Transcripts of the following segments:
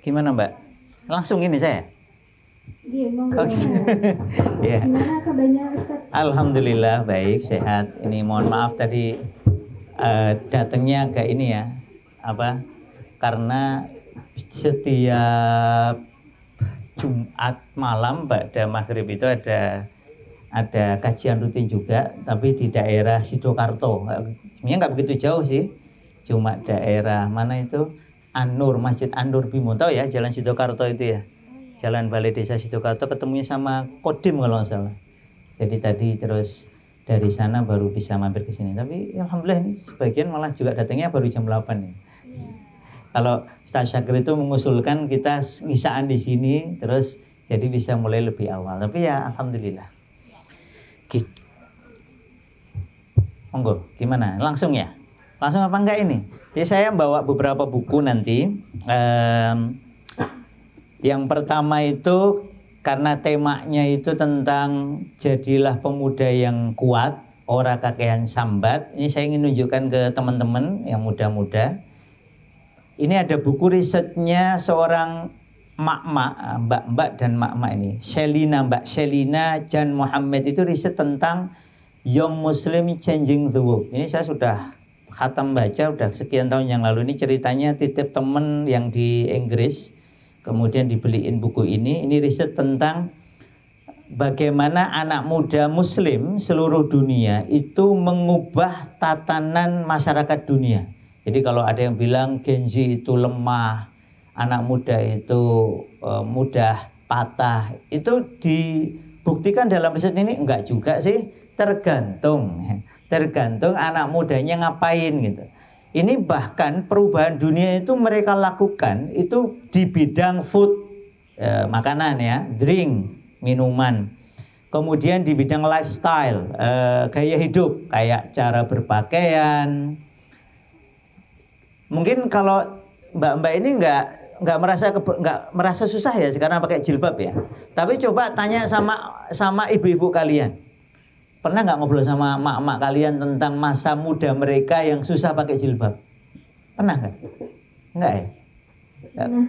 Gimana Mbak? Langsung ini saya. Iya, monggo. Ya. Gimana kabarnya Ustaz? Alhamdulillah baik, sehat. Ini mohon maaf tadi datangnya agak ini ya, karena setiap Jumat malam pada maghrib itu ada kajian rutin juga, tapi di daerah Sidokarto. Sebenarnya nggak begitu jauh sih, cuma daerah mana itu An-Nur, Masjid An-Nur Bimo, tahu ya Jalan Sidokarto itu ya, Jalan Balai Desa Sidokarto, ketemunya sama Kodim kalau nggak salah. Jadi tadi terus dari sana baru bisa mampir ke sini. Tapi alhamdulillah ini sebagian malah juga datangnya baru jam 8 nih. Kalau Ustaz Syakir itu mengusulkan kita ngisaan di sini terus jadi bisa mulai lebih awal. Tapi ya alhamdulillah. Gitu. Monggo, gimana? Langsung ya? Langsung apa enggak ini? Jadi saya bawa beberapa buku nanti. Yang pertama itu karena temanya itu tentang jadilah pemuda yang kuat, ora kakehan sambat. Ini saya ingin nunjukkan ke teman-teman yang muda-muda. Ini ada buku risetnya seorang mbak-mbak dan mak-mak ini. Mbak Selina Jan Muhammad itu riset tentang Young Muslim Changing the World. Ini saya sudah khatam baca, udah sekian tahun yang lalu. Ini ceritanya titip temen yang di Inggris. Kemudian dibeliin buku ini. Ini riset tentang bagaimana anak muda Muslim seluruh dunia itu mengubah tatanan masyarakat dunia. Jadi kalau ada yang bilang Gen Z itu lemah, anak muda itu mudah patah, itu dibuktikan dalam riset ini enggak juga sih, tergantung anak mudanya ngapain gitu. Ini bahkan perubahan dunia itu mereka lakukan itu di bidang food, makanan ya, drink, minuman. Kemudian di bidang lifestyle, gaya hidup, kayak cara berpakaian. Mungkin kalau mbak-mbak ini nggak merasa susah ya sekarang pakai jilbab ya. Tapi coba tanya sama ibu-ibu kalian. Pernah nggak ngobrol sama mak-mak kalian tentang masa muda mereka yang susah pakai jilbab? Pernah nggak? Enggak ya? Pernah.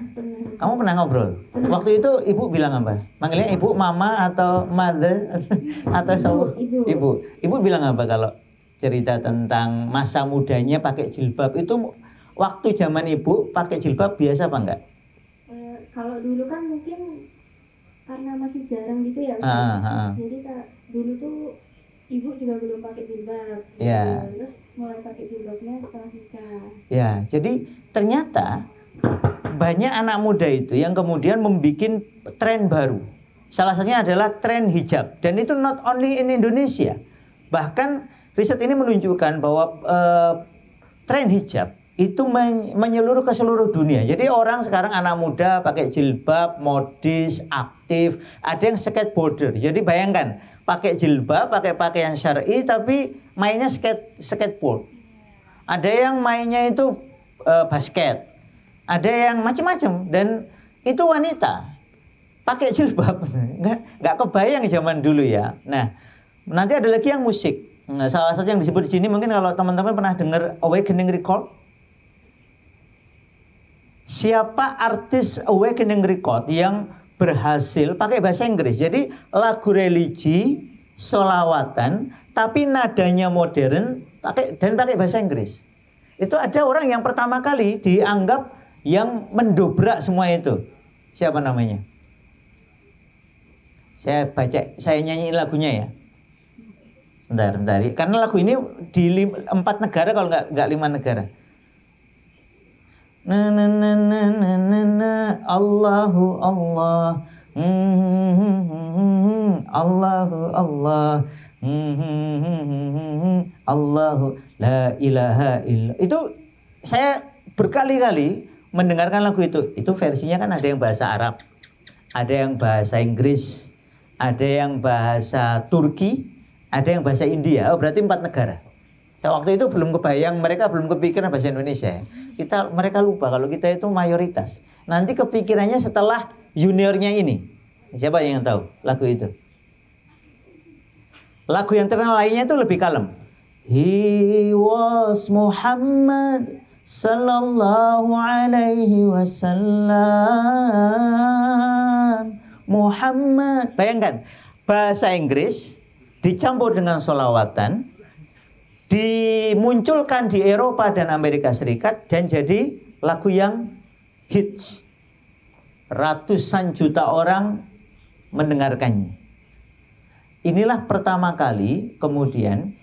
Kamu pernah ngobrol? Waktu itu ibu bilang apa? Manggilnya ibu, mama atau mother atau ibu? Ibu bilang apa kalau cerita tentang masa mudanya pakai jilbab itu? Waktu zaman ibu pakai jilbab biasa apa enggak? Kalau dulu kan mungkin karena masih jarang gitu ya. Jadi dulu tuh ibu juga belum pakai jilbab. Ya. Terus mulai pakai jilbabnya setelah nikah. Ya, jadi ternyata banyak anak muda itu yang kemudian membuat tren baru. Salah satunya adalah tren hijab. Dan itu not only in Indonesia. Bahkan riset ini menunjukkan bahwa tren hijab itu menyeluruh ke seluruh dunia. Jadi orang sekarang anak muda pakai jilbab, modis, aktif, ada yang skateboarder. Jadi bayangkan, pakai jilbab, pakai pakaian syar'i tapi mainnya skateboard. Ada yang mainnya itu basket. Ada yang macam-macam dan itu wanita. Pakai jilbab. Nggak kebayang zaman dulu ya. Nah, nanti ada lagi yang musik. Nah, salah satu yang disebut di sini mungkin kalau teman-teman pernah dengar Awakening Record. Siapa artis Awakening Record yang berhasil pakai bahasa Inggris? Jadi lagu religi, sholawatan, tapi nadanya modern dan pakai bahasa Inggris. Itu ada orang yang pertama kali dianggap yang mendobrak semua itu. Siapa namanya? Saya nyanyiin lagunya ya. Bentar. Karena lagu ini di 4 negara kalau nggak 5 negara. Allahu Allah, Allahu Allah, Allahu la ilaha illa. Itu saya berkali-kali mendengarkan lagu itu. Itu versinya kan ada yang bahasa Arab, ada yang bahasa Inggris, ada yang bahasa Turki, ada yang bahasa India. Oh, berarti 4 negara. Waktu itu belum kebayang, mereka belum kepikiran bahasa Indonesia. Mereka lupa kalau kita itu mayoritas. Nanti kepikirannya setelah juniornya ini. Siapa yang tahu lagu itu? Lagu yang terkenal lainnya itu lebih kalem. He was Muhammad sallallahu alaihi wasallam Muhammad. Bayangkan, bahasa Inggris dicampur dengan sholawatan, dimunculkan di Eropa dan Amerika Serikat dan jadi lagu yang hits. Ratusan juta orang mendengarkannya. Inilah pertama kali kemudian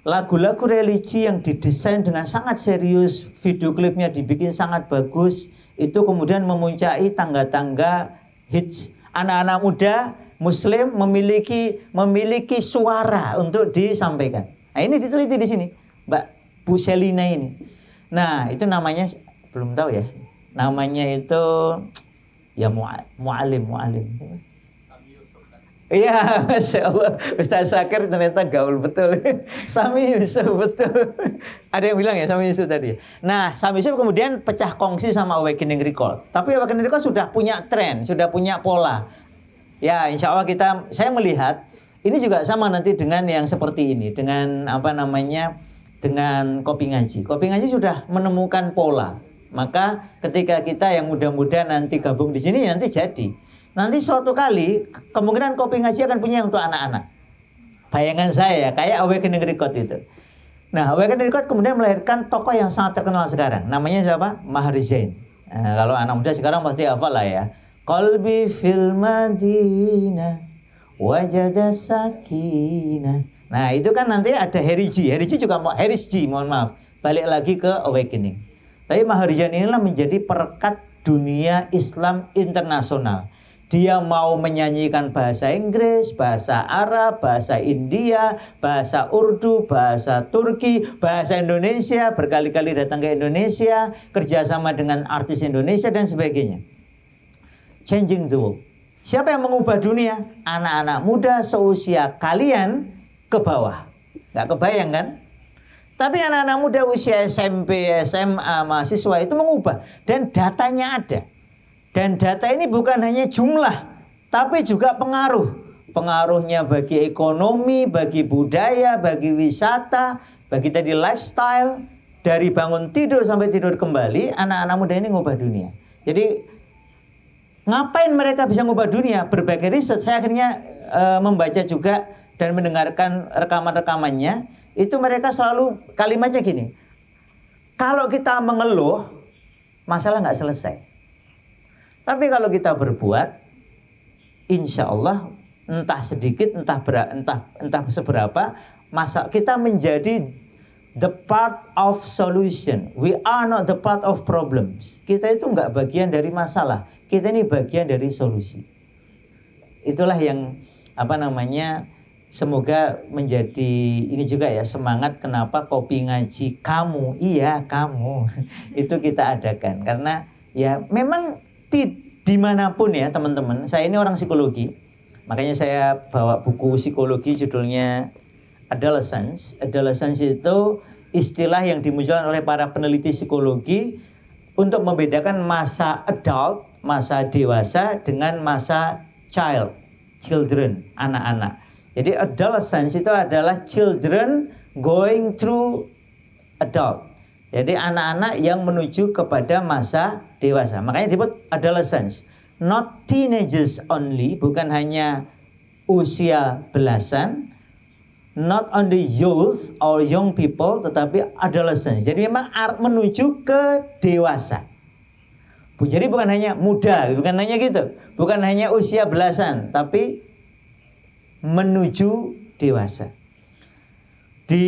lagu-lagu religi yang didesain dengan sangat serius, video klipnya dibikin sangat bagus, itu kemudian memuncaki tangga-tangga hits. Anak-anak muda Muslim memiliki suara untuk disampaikan. Nah, ini diteliti di sini, Mbak Bu Selina ini. Nah, itu namanya belum tahu ya. Namanya itu ya mu'alim. Iya, Masya Allah. Ustaz Syakir ternyata gaul betul. Sami Yusuf betul. Ada yang bilang ya Sami Yusuf tadi. Nah, Sami Yusuf kemudian pecah kongsi sama Awakening Record. Tapi Awakening Record sudah punya tren, sudah punya pola. Ya, insya Allah saya melihat ini juga sama nanti dengan yang seperti ini, dengan dengan Kopi Ngaji. Kopi Ngaji sudah menemukan pola. Maka ketika kita yang muda-muda nanti gabung di sini nanti jadi. Nanti suatu kali kemungkinan Kopi Ngaji akan punya untuk anak-anak. Bayangan saya kayak Awakening Record itu. Nah, Awakening Record kemudian melahirkan tokoh yang sangat terkenal sekarang. Namanya siapa? Maher Zain. Nah, kalau anak muda sekarang pasti hafal lah ya. Qalbi fil Madinah wajada sakinah. Nah, itu kan nanti ada Harry G. Mohon maaf. Balik lagi ke Awakening. Tapi Maher Zain inilah menjadi perekat dunia Islam internasional. Dia mau menyanyikan bahasa Inggris, bahasa Arab, bahasa India, bahasa Urdu, bahasa Turki, bahasa Indonesia, berkali-kali datang ke Indonesia, kerjasama dengan artis Indonesia dan sebagainya. Changing the world. Siapa yang mengubah dunia? Anak-anak muda seusia kalian ke bawah. Gak kebayang kan? Tapi anak-anak muda usia SMP, SMA, mahasiswa itu mengubah. Dan datanya ada. Dan data ini bukan hanya jumlah, tapi juga pengaruh. Pengaruhnya bagi ekonomi, bagi budaya, bagi wisata, bagi tadi lifestyle. Dari bangun tidur sampai tidur kembali, anak-anak muda ini ngubah dunia. Jadi, ngapain mereka bisa ngubah dunia? Berbagai riset, saya akhirnya membaca juga dan mendengarkan rekaman-rekamannya. Itu mereka selalu kalimatnya gini. Kalau kita mengeluh, masalah nggak selesai. Tapi kalau kita berbuat, insya Allah entah sedikit, entah seberapa, masa kita menjadi the part of solution. We are not the part of problems. Kita itu nggak bagian dari masalah. Kita ini bagian dari solusi. Itulah yang semoga menjadi ini juga ya semangat kenapa Kopi Ngaji kamu, iya kamu itu kita adakan karena ya memang dimanapun ya teman-teman, saya ini orang psikologi, makanya saya bawa buku psikologi judulnya Adolescence. Adolescence itu istilah yang dimunculkan oleh para peneliti psikologi untuk membedakan masa adult, masa dewasa dengan masa children, anak-anak. Jadi adolescence itu adalah children going through adult. Jadi anak-anak yang menuju kepada masa dewasa. Makanya disebut adolescence. Not teenagers only, bukan hanya usia belasan. Not only youth or young people, tetapi adolescence. Jadi memang menuju ke dewasa. Jadi bukan hanya muda, bukan hanya gitu. Bukan hanya usia belasan, tapi menuju dewasa. Di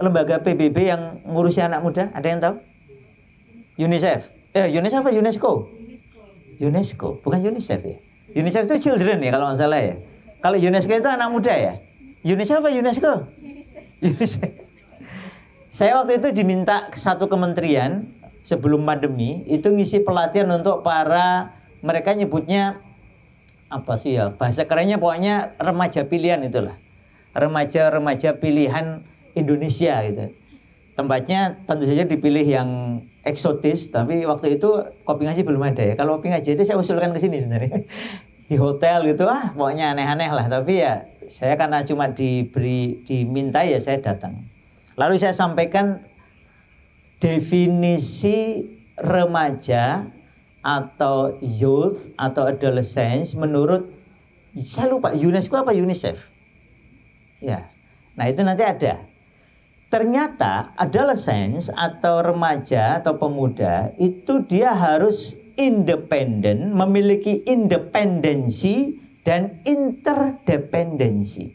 lembaga PBB yang ngurusi anak muda, ada yang tahu? UNICEF. UNICEF apa UNESCO? UNESCO, bukan UNICEF ya. UNICEF itu children ya kalau nggak salah ya. Kalau UNESCO itu anak muda ya. UNICEF apa UNESCO? UNICEF. Saya waktu itu diminta satu kementerian sebelum pandemi itu ngisi pelatihan untuk para, mereka nyebutnya apa sih ya, bahasa kerennya pokoknya remaja pilihan itulah. Remaja pilihan Indonesia gitu. Tempatnya tentu saja dipilih yang eksotis, tapi waktu itu Kopi Ngaji belum ada ya. Kalau Kopi Ngaji itu saya usulkan ke sini sebenarnya. Di hotel gitu pokoknya aneh-aneh lah, tapi ya saya karena cuma diminta ya saya datang. Lalu saya sampaikan definisi remaja atau youth atau adolescence menurut, saya lupa, UNESCO apa UNICEF? Ya, nah itu nanti ada. Ternyata adolescence atau remaja atau pemuda itu dia harus independen, memiliki independensi dan interdependensi.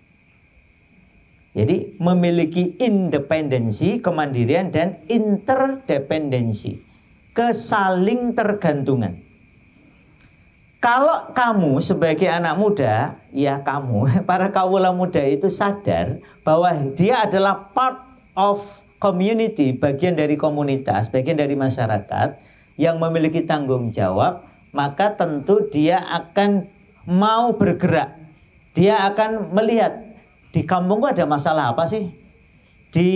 Jadi memiliki independensi, kemandirian dan interdependensi, kesaling tergantungan. Kalau kamu sebagai anak muda, ya kamu, para kawula muda itu sadar bahwa dia adalah part of community, bagian dari komunitas, bagian dari masyarakat yang memiliki tanggung jawab, maka tentu dia akan mau bergerak. Dia akan melihat, di kampungku ada masalah apa sih? Di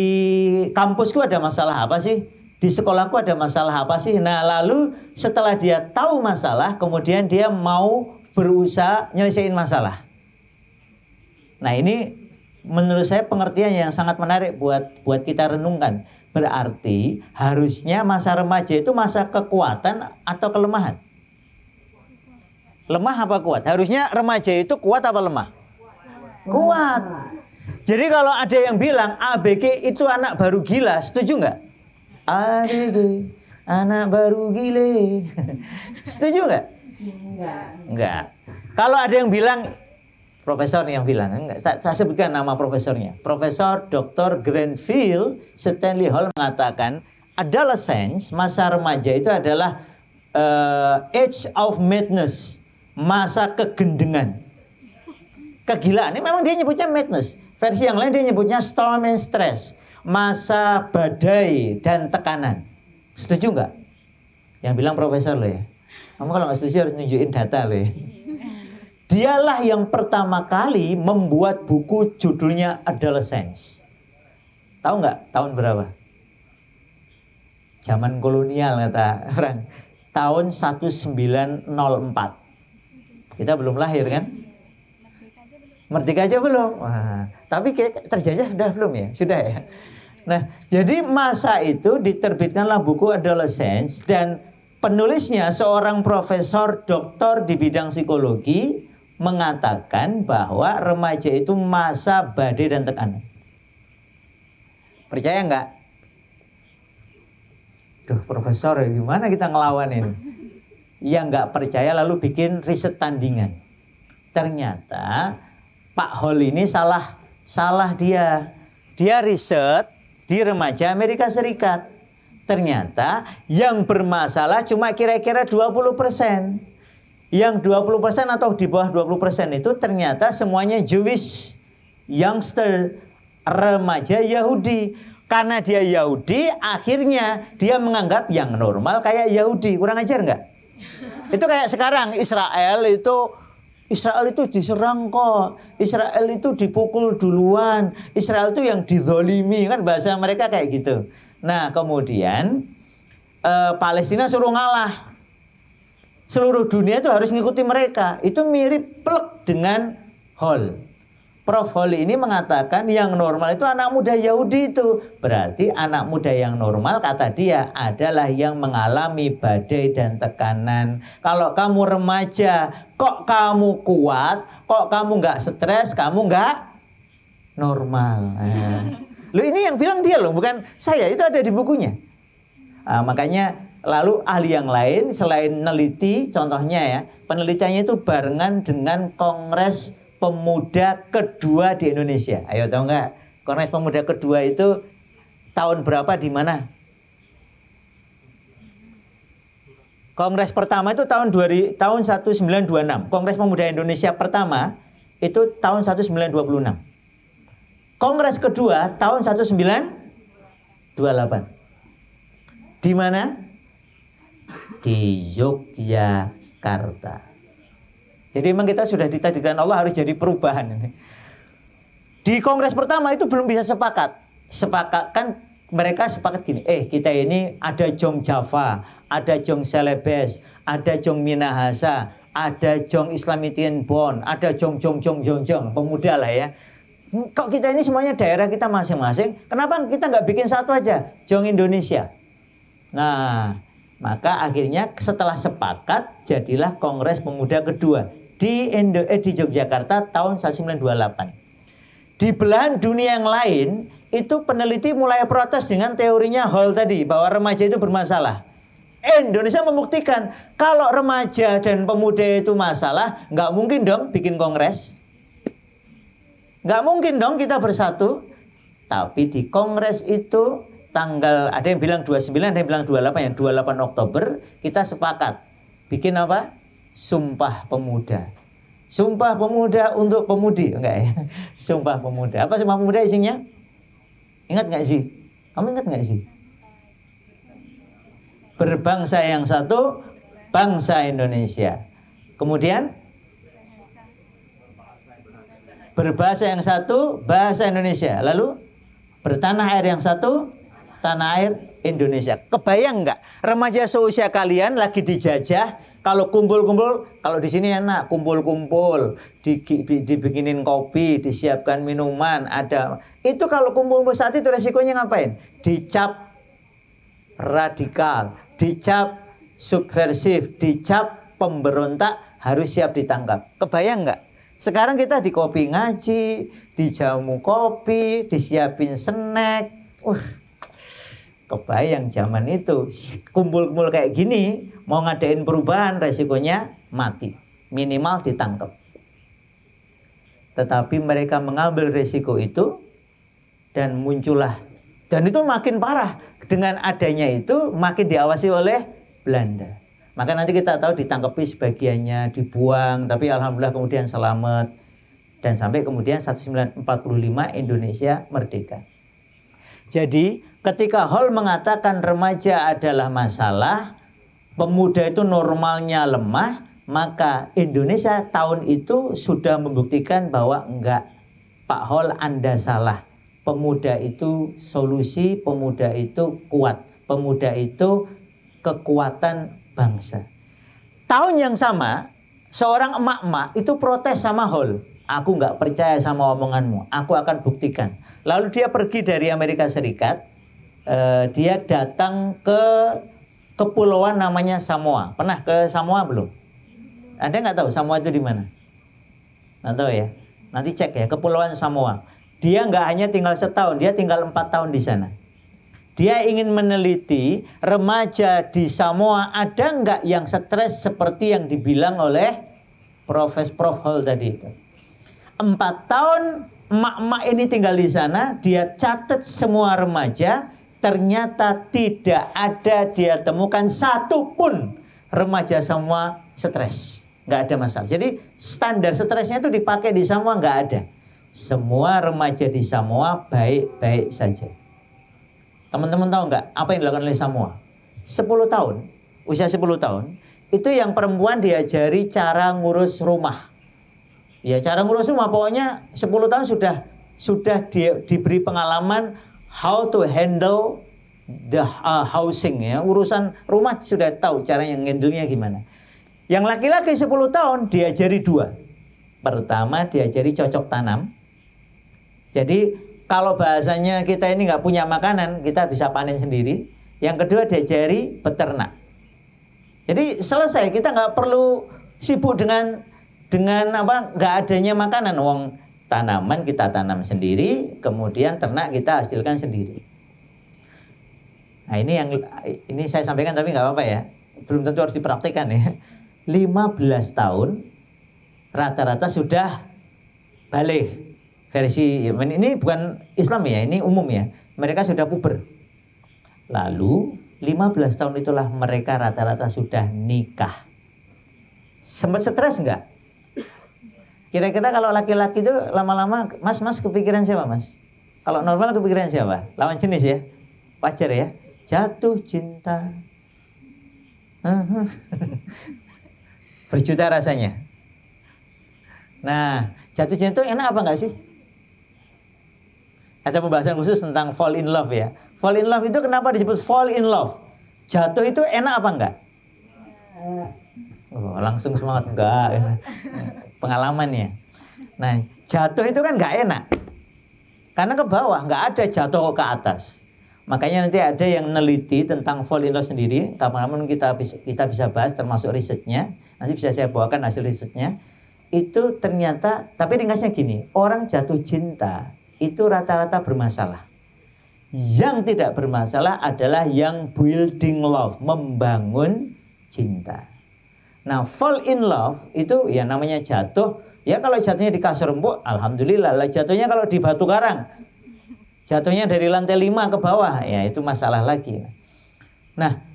kampusku ada masalah apa sih? Di sekolahku ada masalah apa sih? Nah, lalu setelah dia tahu masalah, kemudian dia mau berusaha nyelesain masalah. Nah, ini menurut saya pengertian yang sangat menarik buat kita renungkan. Berarti harusnya masa remaja itu masa kekuatan atau kelemahan? Lemah apa kuat? Harusnya remaja itu kuat apa lemah? Kuat. Jadi kalau ada yang bilang ABG itu anak baru gila, setuju nggak? ABG, anak baru gile. Setuju nggak? Enggak. Kalau ada yang bilang, profesor yang bilang, enggak, saya sebutkan nama profesornya. Profesor Dr. Granville Stanley Hall mengatakan, adolescence, masa remaja itu adalah age of madness, masa kegendengan. Kegilaan, ini memang dia nyebutnya madness. Versi yang lain dia nyebutnya storm and stress, masa badai dan tekanan. Setuju nggak? Yang bilang profesor loh ya. Kamu kalau nggak setuju harus nunjukin data loh ya. Dialah yang pertama kali membuat buku judulnya Adolescence. Tahu nggak tahun berapa? Zaman kolonial kata orang. Tahun 1904. Kita belum lahir kan? Merdeka aja belum. Wah, tapi terjajah sudah belum ya? Sudah ya. Nah, jadi masa itu diterbitkanlah buku Adolescence dan penulisnya seorang profesor doktor di bidang psikologi mengatakan bahwa remaja itu masa badai dan tekanan. Percaya nggak? Duh, profesor ya gimana kita ngelawan ini? Yang nggak percaya lalu bikin riset tandingan. Ternyata Pak Hall ini salah dia. Dia riset di remaja Amerika Serikat. Ternyata yang bermasalah cuma kira-kira 20%. Yang 20% atau di bawah 20% itu ternyata semuanya Jewish youngster, remaja Yahudi. Karena dia Yahudi, akhirnya dia menganggap yang normal kayak Yahudi. Kurang ajar nggak? Itu kayak sekarang Israel itu diserang kok. Israel itu dipukul duluan. Israel itu yang dizolimi, kan bahasa mereka kayak gitu. Nah, kemudian Palestina suruh ngalah. Seluruh dunia itu harus ngikuti mereka. Itu mirip plek dengan Hall. Prof. Hall ini mengatakan yang normal itu anak muda Yahudi itu. Berarti anak muda yang normal kata dia adalah yang mengalami badai dan tekanan. Kalau kamu remaja, kok kamu kuat, kok kamu nggak stres, kamu nggak normal. Loh, ini yang bilang dia loh, bukan saya. Itu ada di bukunya. Makanya lalu ahli yang lain selain neliti, contohnya ya, penelitiannya itu barengan dengan Kongres Pemuda kedua di Indonesia. Ayo tahu nggak? Kongres Pemuda kedua itu tahun berapa di mana? Kongres pertama itu tahun 1926. Kongres Pemuda Indonesia pertama itu tahun 1926. Kongres kedua tahun 1928. Di mana? Di Yogyakarta. Jadi memang kita sudah ditakdirkan Allah harus jadi perubahan ini. Di kongres pertama itu belum bisa sepakat. Kan mereka sepakat gini, kita ini ada Jong Java, ada Jong Celebes, ada Jong Minahasa, ada Jong Islamitian Bond, ada Jong, pemuda lah ya. Kok kita ini semuanya daerah kita masing-masing, kenapa kita nggak bikin satu aja, Jong Indonesia? Nah, maka akhirnya setelah sepakat, jadilah Kongres Pemuda kedua di Yogyakarta tahun 1928. Di belahan dunia yang lain, itu peneliti mulai protes dengan teorinya Hall tadi, bahwa remaja itu bermasalah. Indonesia membuktikan kalau remaja dan pemuda itu masalah, nggak mungkin dong bikin kongres. Nggak mungkin dong kita bersatu. Tapi di kongres itu tanggal, ada yang bilang 29, ada yang bilang 28, yang 28 Oktober, kita sepakat. Bikin apa? Sumpah Pemuda. Sumpah Pemuda untuk pemudi. Enggak ya? Sumpah Pemuda. Apa Sumpah Pemuda isinya? Ingat nggak sih? Kamu ingat nggak sih? Berbangsa yang satu, bangsa Indonesia. Kemudian berbahasa yang satu, bahasa Indonesia. Lalu bertanah air yang satu, tanah air Indonesia. Kebayang nggak? Remaja seusia kalian lagi dijajah, kalau kumpul-kumpul, kalau di sini enak, kumpul-kumpul, dibikinin kopi, disiapkan minuman, ada. Itu kalau kumpul-kumpul saat itu resikonya ngapain? Dicap radikal, dicap subversif, dicap pemberontak, harus siap ditangkap. Kebayang nggak? Sekarang kita di kopi ngaji, dijamu kopi, disiapin snack. Kebayang zaman itu kumpul-kumpul kayak gini, mau ngadain perubahan resikonya mati, minimal ditangkap. Tetapi mereka mengambil resiko itu dan muncullah, dan itu makin parah. Dengan adanya itu makin diawasi oleh Belanda. Maka nanti kita tahu ditangkapi sebagiannya, dibuang, tapi alhamdulillah kemudian selamat. Dan sampai kemudian 1945 Indonesia merdeka. Jadi ketika Hall mengatakan remaja adalah masalah, pemuda itu normalnya lemah, maka Indonesia tahun itu sudah membuktikan bahwa enggak, Pak Hall Anda salah. Pemuda itu solusi, pemuda itu kuat, pemuda itu kekuatan bangsa. Tahun yang sama, seorang emak-emak itu protes sama Hall. Aku nggak percaya sama omonganmu, aku akan buktikan. Lalu dia pergi dari Amerika Serikat, dia datang ke kepulauan namanya Samoa. Pernah ke Samoa belum? Ada nggak tahu Samoa itu di mana? Nggak tahu ya. Nanti cek ya, kepulauan Samoa. Dia nggak hanya tinggal setahun, dia tinggal 4 tahun di sana. Dia ingin meneliti remaja di Samoa ada nggak yang stres seperti yang dibilang oleh Prof. Hall tadi itu. 4 tahun emak-emak ini tinggal di sana, dia catat semua remaja, ternyata tidak ada dia temukan satupun remaja Samoa stres. Nggak ada masalah. Jadi standar stresnya itu dipakai di Samoa nggak ada. Semua remaja di Samoa baik-baik saja. Teman-teman tahu nggak apa yang dilakukan oleh Samoa? 10 tahun, usia 10 tahun, itu yang perempuan diajari cara ngurus rumah. Ya cara ngurus rumah, pokoknya 10 tahun sudah diberi pengalaman how to handle the housing ya. Urusan rumah sudah tahu cara yang handle-nya gimana. Yang laki-laki 10 tahun diajari 2. Pertama diajari cocok tanam. Jadi kalau bahasanya kita ini nggak punya makanan, kita bisa panen sendiri. Yang kedua diajari beternak. Jadi selesai, kita nggak perlu sibuk dengan apa nggak adanya makanan. Wong tanaman kita tanam sendiri, kemudian ternak kita hasilkan sendiri. Nah ini saya sampaikan tapi nggak apa-apa ya. Belum tentu harus dipraktikkan ya. 15 tahun rata-rata sudah balik. Versi ini bukan Islam ya, ini umum ya. Mereka sudah puber. Lalu 15 tahun itulah mereka rata-rata sudah nikah. Sempat stres enggak? Kira-kira kalau laki-laki itu lama-lama, mas kepikiran siapa mas? Kalau normal kepikiran siapa? Lawan jenis ya? Wajar ya? Jatuh cinta. Berjuta rasanya. Nah, jatuh cinta itu enak apa enggak sih? Ada pembahasan khusus tentang fall in love ya. Fall in love itu kenapa disebut fall in love? Jatuh itu enak apa enggak? Oh, langsung semangat enggak. Pengalaman ya. Nah, jatuh itu kan enggak enak. Karena ke bawah, nggak ada jatuh ke atas. Makanya nanti ada yang neliti tentang fall in love sendiri. Kapan-kapan kita bisa bahas termasuk risetnya. Nanti bisa saya bawakan hasil risetnya. Itu ternyata, tapi ringkasnya gini, orang jatuh cinta itu rata-rata bermasalah. Yang tidak bermasalah adalah yang building love, membangun cinta. Nah, fall in love itu ya namanya jatuh. Ya kalau jatuhnya di kasur empuk, alhamdulillah. Lah jatuhnya kalau di batu karang, jatuhnya dari lantai 5 ke bawah, ya itu masalah lagi. Nah,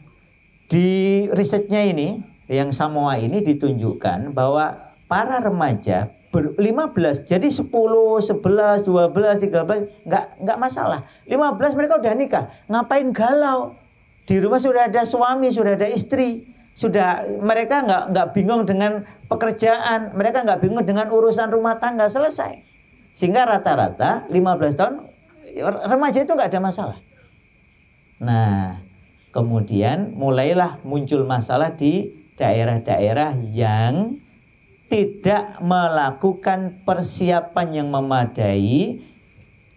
di risetnya ini, yang Samoa ini ditunjukkan bahwa para remaja 15, jadi 10, 11, 12, 13, enggak masalah. 15 mereka udah nikah, ngapain galau? Di rumah sudah ada suami, sudah ada istri. Sudah, mereka enggak bingung dengan pekerjaan, mereka enggak bingung dengan urusan rumah tangga, selesai. Sehingga rata-rata 15 tahun remaja itu enggak ada masalah. Nah, kemudian mulailah muncul masalah di daerah-daerah yang tidak melakukan persiapan yang memadai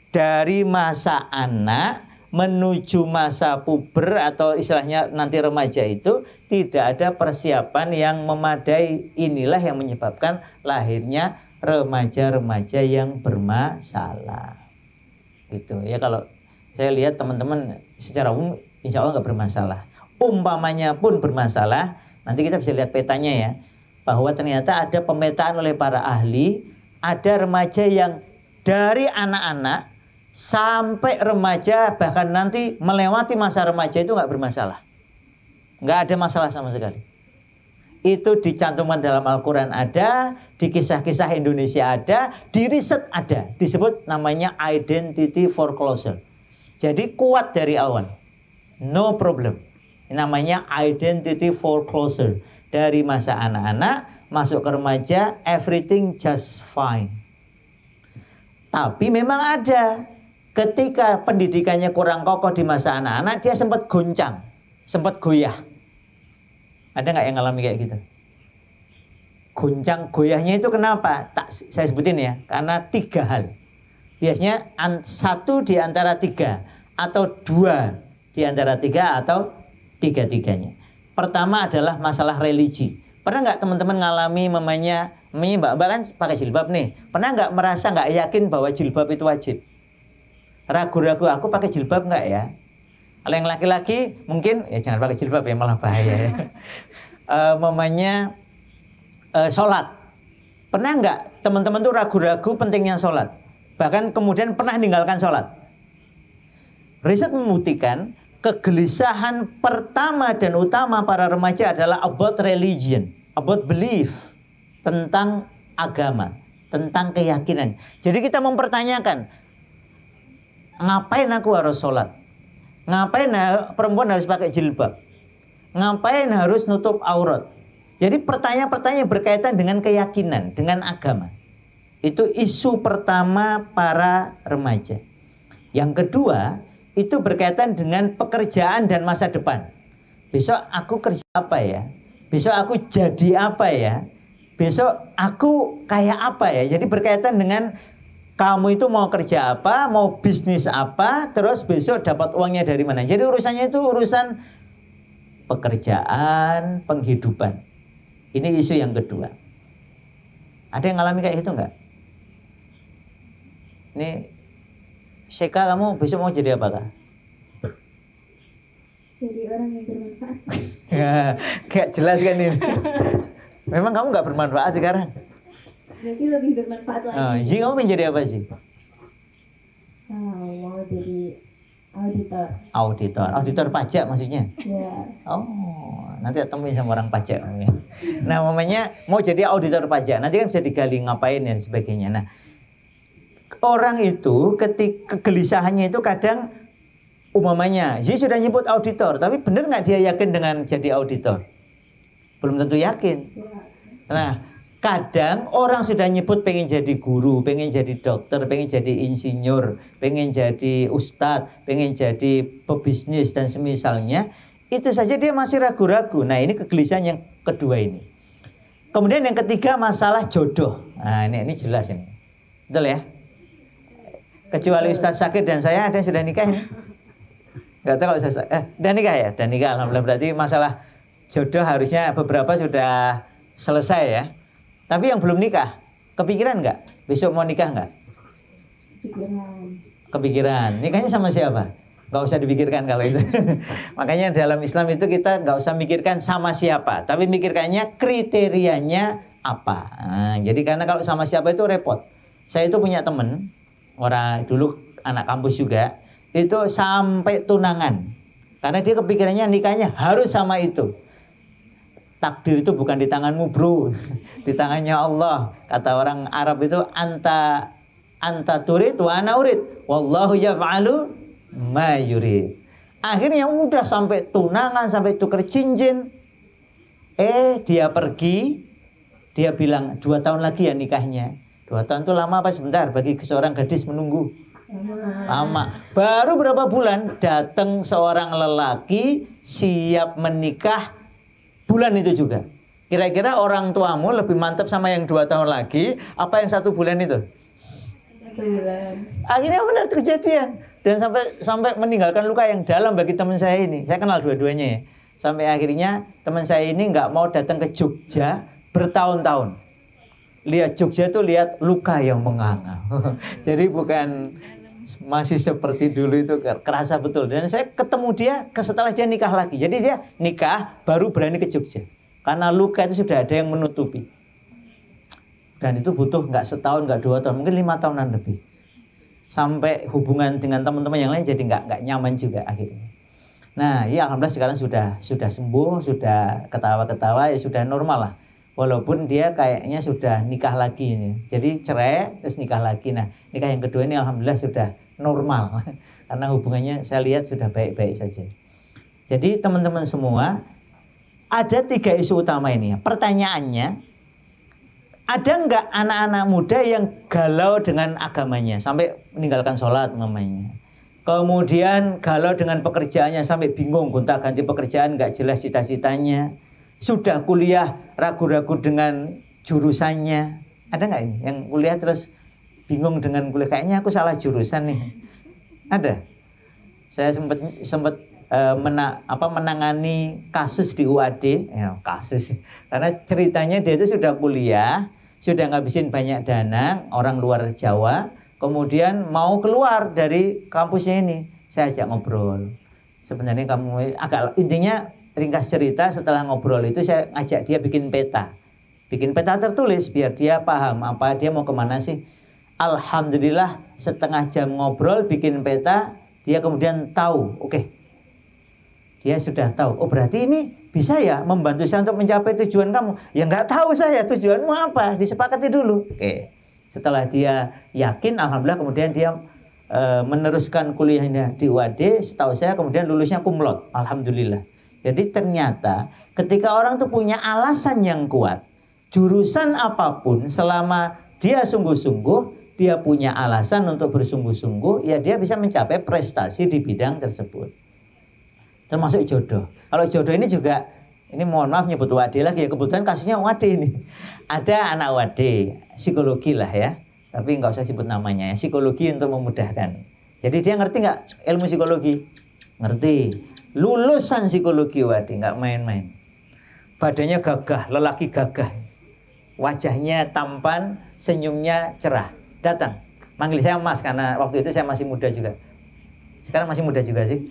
dari masa anak menuju masa puber atau istilahnya nanti remaja itu tidak ada persiapan yang memadai. Inilah yang menyebabkan lahirnya remaja-remaja yang bermasalah. Gitu ya, kalau saya lihat teman-teman secara umum insya Allah nggak bermasalah. Umpamanya pun bermasalah, nanti kita bisa lihat petanya ya, bahwa ternyata ada pemetaan oleh para ahli, ada remaja yang dari anak-anak sampai remaja bahkan nanti melewati masa remaja itu nggak bermasalah, nggak ada masalah sama sekali. Itu dicantumkan dalam Al-Quran ada, di kisah-kisah Indonesia ada, di riset ada, disebut namanya identity foreclosure. Jadi kuat dari awal, no problem. Namanya identity foreclosure. Dari masa anak-anak masuk ke remaja, everything just fine. Tapi memang ada, ketika pendidikannya kurang kokoh di masa anak-anak, dia sempat goncang, sempat goyah. Ada nggak yang ngalami kayak gitu? Goncang goyahnya itu kenapa? Saya sebutin ya, karena 3 hal. Biasanya 1 di antara 3 atau 2 di antara 3 atau 3-tiganya. Pertama adalah masalah religi. Pernah nggak teman-teman ngalami mamanya mbak kan pakai jilbab nih. Pernah nggak merasa nggak yakin bahwa jilbab itu wajib? Ragu-ragu, aku pakai jilbab nggak ya? Kalau yang laki-laki mungkin ya jangan pakai jilbab ya, malah bahaya ya. Sholat. Pernah nggak teman-teman tuh ragu-ragu pentingnya sholat? Bahkan kemudian pernah meninggalkan sholat. Riset membuktikan kegelisahan pertama dan utama para remaja adalah about religion, about belief, tentang agama, tentang keyakinan. Jadi kita mempertanyakan, ngapain aku harus sholat? Ngapain perempuan harus pakai jilbab? Ngapain harus nutup aurat? Jadi pertanyaan-pertanyaan berkaitan dengan keyakinan, dengan agama. Itu isu pertama para remaja. Yang kedua, itu berkaitan dengan pekerjaan dan masa depan. Besok aku kerja apa ya? Besok aku jadi apa ya? Besok aku kayak apa ya? Jadi berkaitan dengan kamu itu mau kerja apa, mau bisnis apa, terus besok dapat uangnya dari mana. Jadi urusannya itu urusan pekerjaan, penghidupan. Ini isu yang kedua. Ada yang ngalami kayak itu enggak? Ini Syeka, kamu besok mau jadi apa kah? Jadi orang yang bermanfaat. Kayak jelas kan ini. Memang kamu nggak bermanfaat sekarang. Berarti lebih bermanfaat lagi. Ji, kamu menjadi apa sih? Mau jadi auditor. Auditor pajak maksudnya? Ya. Oh, nanti temuin sama orang pajak. Nah, mamanya mau jadi auditor pajak. Nanti kan bisa digali ngapain dan sebagainya. Nah, orang itu ketika kegelisahannya itu kadang umpamanya, Ji sudah nyebut auditor, tapi benar nggak dia yakin dengan jadi auditor? Belum tentu yakin. Nah, kadang orang sudah nyebut pengen jadi guru, pengen jadi dokter, pengen jadi insinyur, pengen jadi ustadz, pengen jadi pebisnis dan semisalnya, itu saja dia masih ragu-ragu. Nah, ini kegelisahan yang kedua ini. Kemudian yang ketiga masalah jodoh. Nah, ini jelas ini. Betul ya? Kecuali Ustaz Syakir dan saya ada yang sudah nikah ini. Enggak tahu kalau udah nikah ya? Udah nikah, alhamdulillah. Berarti masalah jodoh harusnya beberapa sudah selesai ya. Tapi yang belum nikah, kepikiran nggak? Besok mau nikah nggak? Kepikiran. Nikahnya sama siapa? Nggak usah dipikirkan kalau itu. Makanya dalam Islam itu kita nggak usah mikirkan sama siapa, tapi mikirkannya kriterianya apa. Nah, jadi karena kalau sama siapa itu repot. Saya itu punya temen, orang dulu anak kampus juga, itu sampai tunangan. Karena dia kepikirannya nikahnya harus sama itu. Takdir itu bukan di tanganmu bro, di tangannya Allah. Kata orang Arab itu anta turid wa ana urid, wallahu yaf'alu ma yurid. Akhirnya udah sampai tunangan, sampai tuker cincin. Dia pergi, dia bilang 2 tahun lagi ya nikahnya. 2 tahun itu lama apa sebentar bagi seorang gadis menunggu? Lama. Baru berapa bulan datang seorang lelaki siap menikah bulan itu juga. Kira-kira orang tuamu lebih mantap sama yang 2 tahun lagi apa yang 1 bulan itu? 1 bulan. Akhirnya benar kejadian dan sampai meninggalkan luka yang dalam bagi teman saya ini. Saya kenal dua-duanya ya. Sampai akhirnya teman saya ini nggak mau datang ke Jogja bertahun-tahun. Lihat Jogja tuh lihat luka yang menganga. Jadi bukan masih seperti dulu itu, kerasa betul. Dan saya ketemu dia setelah dia nikah lagi. Jadi dia nikah baru berani ke Jogja. Karena luka itu sudah ada yang menutupi. Dan itu butuh nggak setahun, nggak 2 tahun, mungkin 5 tahunan lebih. Sampai hubungan dengan teman-teman yang lain jadi nggak nyaman juga akhirnya. Nah, ya alhamdulillah sekarang sudah sembuh, sudah ketawa-ketawa, ya sudah normal lah. Walaupun dia kayaknya sudah nikah lagi ini. Jadi cerai terus nikah lagi. Nah, nikah yang kedua ini alhamdulillah sudah normal. Karena hubungannya saya lihat sudah baik-baik saja. Jadi teman-teman semua, ada 3 isu utama ini. Pertanyaannya, ada nggak anak-anak muda yang galau dengan agamanya sampai meninggalkan sholat mamanya? Kemudian galau dengan pekerjaannya sampai bingung gonta-ganti pekerjaan, nggak jelas cita-citanya. Sudah kuliah ragu-ragu dengan jurusannya. Ada nggak ini yang kuliah terus bingung dengan kuliah, kayaknya aku salah jurusan nih? Ada. Saya sempat menangani kasus di UAD, ya, kasus. Karena ceritanya dia itu sudah kuliah, sudah ngabisin banyak dana, orang luar Jawa, kemudian mau keluar dari kampusnya ini. Saya ajak ngobrol. Sebenarnya kamu intinya ringkas cerita, setelah ngobrol itu saya ajak dia bikin peta tertulis biar dia paham apa dia mau kemana sih. Alhamdulillah setengah jam ngobrol bikin peta, dia kemudian tahu, oke. Dia sudah tahu, oh berarti ini bisa ya membantu saya untuk mencapai tujuan kamu. Ya nggak tahu saya tujuanmu apa, disepakati dulu. Oke. Setelah dia yakin, alhamdulillah kemudian dia meneruskan kuliahnya di UAD. Setahu saya kemudian lulusnya cum laude, alhamdulillah. Jadi ternyata ketika orang tuh punya alasan yang kuat, jurusan apapun selama dia sungguh-sungguh, dia punya alasan untuk bersungguh-sungguh, ya dia bisa mencapai prestasi di bidang tersebut. Termasuk jodoh. Kalau jodoh ini juga, ini mohon maaf nyebut UAD lagi ya, kebetulan kasusnya UAD ini. Ada anak UAD, psikologi lah ya, tapi nggak usah sebut namanya ya, psikologi untuk memudahkan. Jadi dia ngerti nggak ilmu psikologi? Ngerti. Lulusan psikologi UAD, nggak main-main. Badannya gagah, lelaki gagah. Wajahnya tampan, senyumnya cerah. Datang, manggil saya Mas karena waktu itu saya masih muda juga. Sekarang masih muda juga sih.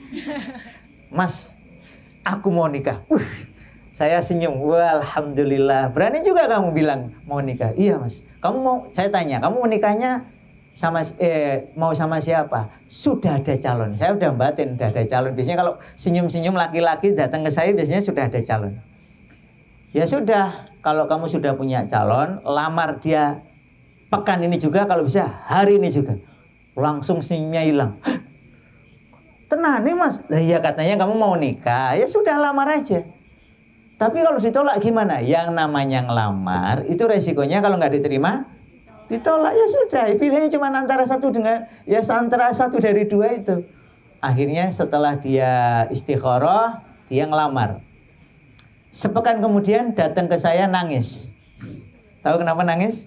Mas, aku mau nikah. Saya senyum. Wah, alhamdulillah. Berani juga kamu bilang mau nikah. Iya Mas. Kamu mau? Saya tanya, kamu mau nikahnya mau sama siapa? Sudah ada calon. Saya udah batin, udah ada calon. Biasanya kalau senyum-senyum laki-laki datang ke saya biasanya sudah ada calon. Ya sudah, kalau kamu sudah punya calon, lamar dia pekan ini juga, kalau bisa hari ini juga. Langsung senyumnya hilang. Tenang nih Mas. Lah iya katanya kamu mau nikah. Ya sudah lamar aja. Tapi kalau ditolak gimana? Yang namanya ngelamar itu resikonya kalau nggak diterima ditolak, ya sudah, pilihannya cuma antara satu dari 2 itu. Akhirnya setelah dia istikharah, dia ngelamar. Sepekan kemudian datang ke saya nangis. Tahu kenapa nangis?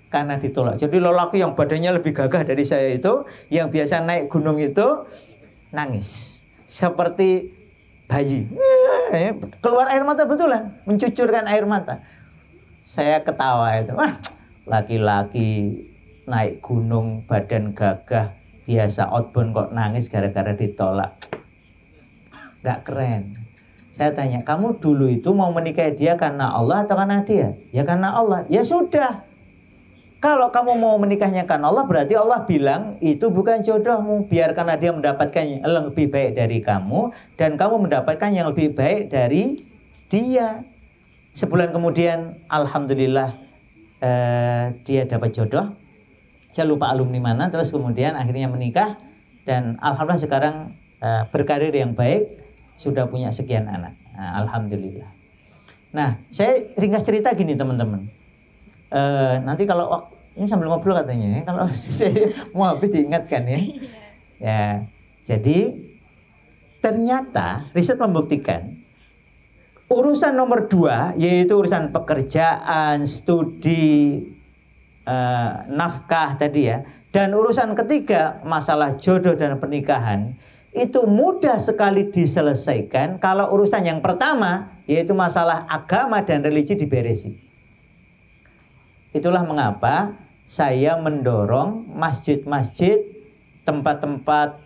karena ditolak. Jadi lelaki yang badannya lebih gagah dari saya itu, yang biasa naik gunung itu, nangis seperti bayi, keluar air mata betulan, mencucurkan air mata. Saya ketawa itu, wah, laki-laki naik gunung badan gagah biasa outbound kok nangis gara-gara ditolak, nggak keren. Saya tanya, kamu dulu itu mau menikahi dia karena Allah atau karena dia? Ya karena Allah. Ya sudah, kalau kamu mau menikahnya karena Allah, berarti Allah bilang itu bukan jodohmu. Biarkanlah dia mendapatkan yang lebih baik dari kamu, dan kamu mendapatkan yang lebih baik dari dia. Sebulan kemudian, alhamdulillah dia dapat jodoh. Saya lupa alumni mana. Terus kemudian akhirnya menikah, dan alhamdulillah sekarang berkarir yang baik, sudah punya sekian anak. Nah, alhamdulillah. Nah, saya ringkas cerita gini teman-teman. Nanti kalau ini sambil ngobrol katanya ya, kalau mau habis diingatkan ya. Ya, jadi ternyata riset membuktikan urusan nomor 2 yaitu urusan pekerjaan, studi, nafkah tadi ya, dan urusan ketiga masalah jodoh dan pernikahan itu mudah sekali diselesaikan kalau urusan yang pertama yaitu masalah agama dan religi diberesi. Itulah mengapa saya mendorong masjid-masjid, tempat-tempat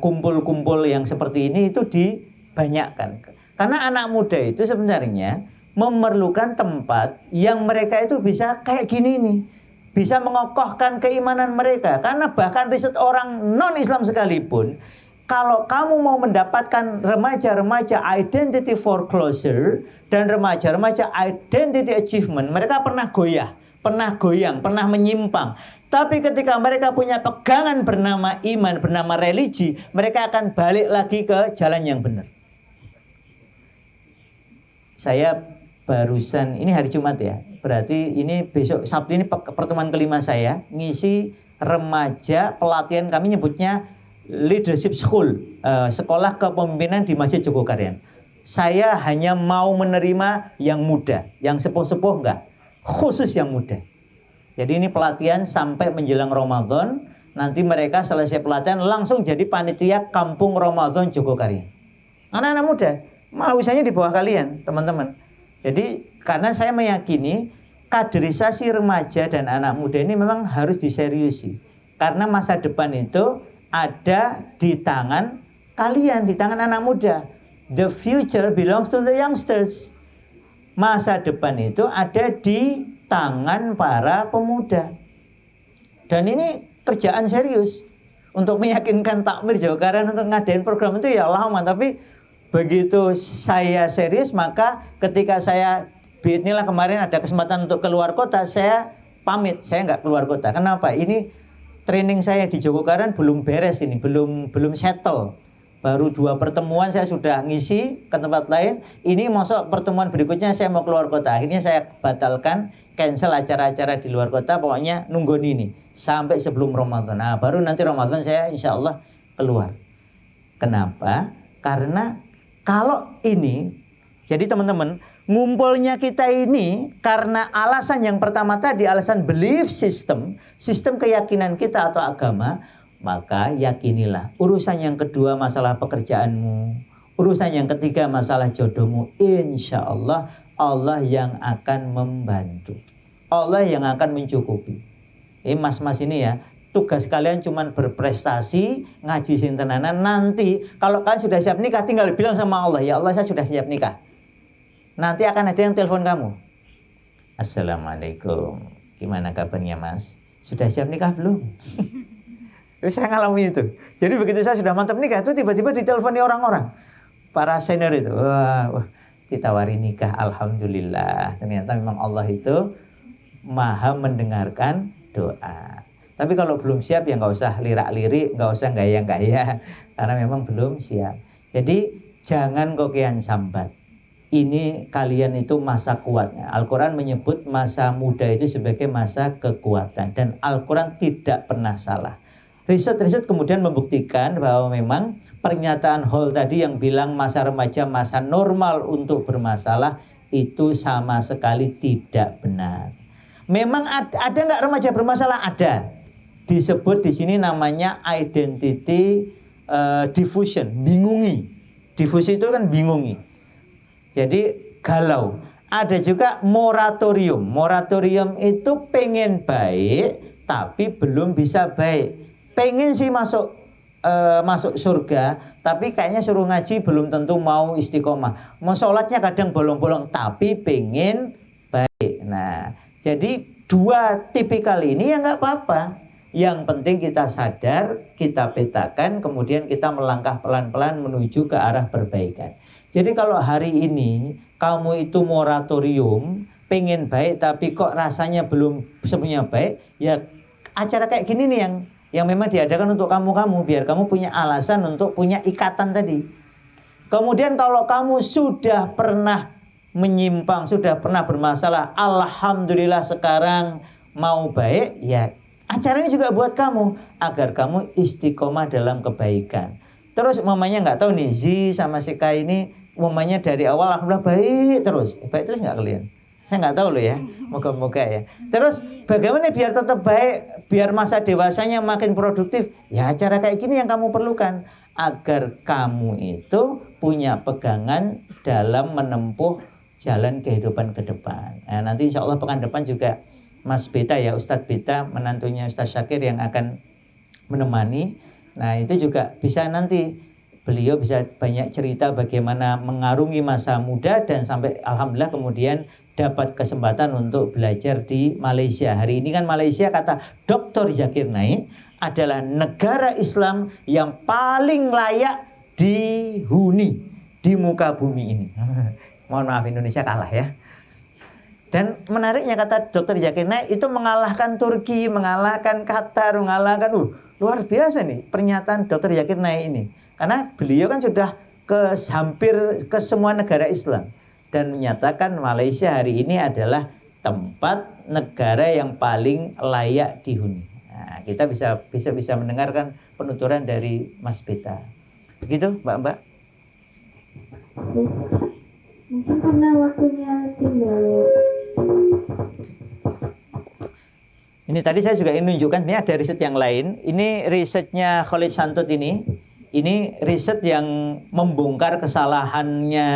kumpul-kumpul yang seperti ini itu dibanyakkan. Karena anak muda itu sebenarnya memerlukan tempat yang mereka itu bisa kayak gini nih, bisa mengokohkan keimanan mereka. Karena bahkan riset orang non-Islam sekalipun, kalau kamu mau mendapatkan remaja-remaja identity foreclosure dan remaja-remaja identity achievement, mereka pernah goyah, pernah goyang, pernah menyimpang. Tapi ketika mereka punya pegangan bernama iman, bernama religi, mereka akan balik lagi ke jalan yang benar. Saya barusan, ini hari Jumat ya, berarti ini besok Sabtu ini pertemuan kelima saya, ngisi remaja pelatihan, kami nyebutnya Leadership School, sekolah kepemimpinan di Masjid Jogokaryan. Saya hanya mau menerima yang muda, yang sepuh-sepuh enggak, khusus yang muda. Jadi ini pelatihan sampai menjelang Ramadan. Nanti mereka selesai pelatihan langsung jadi panitia Kampung Ramadan Jogokaryan. Anak-anak muda, malah usianya di bawah kalian, teman-teman. Jadi karena saya meyakini kaderisasi remaja dan anak muda ini memang harus diseriusi. Karena masa depan itu ada di tangan kalian, di tangan anak muda. The future belongs to the youngsters. Masa depan itu ada di tangan para pemuda. Dan ini kerjaan serius. Untuk meyakinkan takmir Jogokaryan untuk ngadain program itu ya lama. Tapi begitu saya serius, maka ketika saya biidznillah kemarin ada kesempatan untuk keluar kota, saya pamit, saya nggak keluar kota. Kenapa? Ini training saya di Jogokaryan belum beres ini, belum settle. Baru 2 pertemuan saya sudah ngisi ke tempat lain. Ini masuk pertemuan berikutnya saya mau keluar kota. Akhirnya saya batalkan, cancel acara-acara di luar kota. Pokoknya nunggu ini sampai sebelum Ramadan. Nah, baru nanti Ramadan saya insya Allah keluar. Kenapa? Karena kalau ini, jadi teman-teman, ngumpulnya kita ini karena alasan yang pertama tadi, alasan belief system, sistem keyakinan kita atau agama, maka yakinilah urusan yang kedua masalah pekerjaanmu, urusan yang ketiga masalah jodohmu, insya Allah Allah yang akan membantu, Allah yang akan mencukupi. Mas-mas ini ya, tugas kalian cuma berprestasi, ngaji sing tenanan. Nanti kalau kalian sudah siap nikah, tinggal bilang sama Allah, ya Allah saya sudah siap nikah. Nanti akan ada yang telepon kamu. Assalamualaikum, gimana kabarnya mas? Sudah siap nikah belum? Saya ngalami itu. Jadi begitu saya sudah mantap nikah, itu tiba-tiba diteleponi orang-orang, para senior itu. Wah, ditawari nikah, alhamdulillah. Ternyata memang Allah itu maha mendengarkan doa. Tapi kalau belum siap ya nggak usah lirak-lirik, nggak usah gaya-gaya, karena memang belum siap. Jadi jangan kokean sambat. Ini kalian itu masa kuatnya. Al-Quran menyebut masa muda itu sebagai masa kekuatan. Dan Al-Quran tidak pernah salah. Riset-riset kemudian membuktikan bahwa memang pernyataan Hall tadi yang bilang masa remaja masa normal untuk bermasalah itu sama sekali tidak benar. Memang ada nggak remaja bermasalah? Ada. Disebut di sini namanya identity diffusion, bingungi. Diffusi itu kan bingungi. Jadi galau. Ada juga moratorium. Moratorium itu pengen baik tapi belum bisa baik. Pengen sih masuk surga, tapi kayaknya suruh ngaji belum tentu mau istiqomah. Mau sholatnya kadang bolong-bolong, tapi pengen baik. Nah, jadi dua tipikal ini ya nggak apa-apa. Yang penting kita sadar, kita petakan, kemudian kita melangkah pelan-pelan menuju ke arah perbaikan. Jadi kalau hari ini kamu itu moratorium, pengen baik tapi kok rasanya belum semuanya baik, ya acara kayak gini nih yang memang diadakan untuk kamu biar kamu punya alasan untuk punya ikatan tadi. Kemudian kalau kamu sudah pernah menyimpang, sudah pernah bermasalah, alhamdulillah sekarang mau baik, ya acara ini juga buat kamu agar kamu istiqomah dalam kebaikan. Terus mamanya nggak tahu nih Zi sama si K ini mamanya dari awal alhamdulillah baik terus nggak kalian? Saya nggak tahu loh ya, moga-moga ya. Terus bagaimana biar tetap baik, biar masa dewasanya makin produktif? Ya acara kayak gini yang kamu perlukan agar kamu itu punya pegangan dalam menempuh jalan kehidupan ke depan. Nah, nanti insya Allah pekan depan juga Mas Beta ya, Ustadz Beta, menantunya Ustadz Syakir yang akan menemani. Nah itu juga bisa nanti beliau bisa banyak cerita bagaimana mengarungi masa muda dan sampai alhamdulillah kemudian dapat kesempatan untuk belajar di Malaysia. Hari ini kan Malaysia kata Dr. Zakir Naik adalah negara Islam yang paling layak dihuni di muka bumi ini. Mohon maaf Indonesia kalah ya. Dan menariknya kata Dr. Zakir Naik itu mengalahkan Turki, mengalahkan Qatar, mengalahkan luar biasa nih pernyataan Dr. Zakir Naik ini. Karena beliau kan sudah hampir ke semua negara Islam dan menyatakan Malaysia hari ini adalah tempat negara yang paling layak dihuni. Nah, kita bisa mendengarkan penuturan dari Mas Beta. Begitu, Mbak-mbak? Mungkin karena waktunya tinggal. Ini tadi saya juga ingin menunjukkan sebenarnya ada riset yang lain. Ini risetnya Khalid Santut ini. Ini riset yang membongkar kesalahannya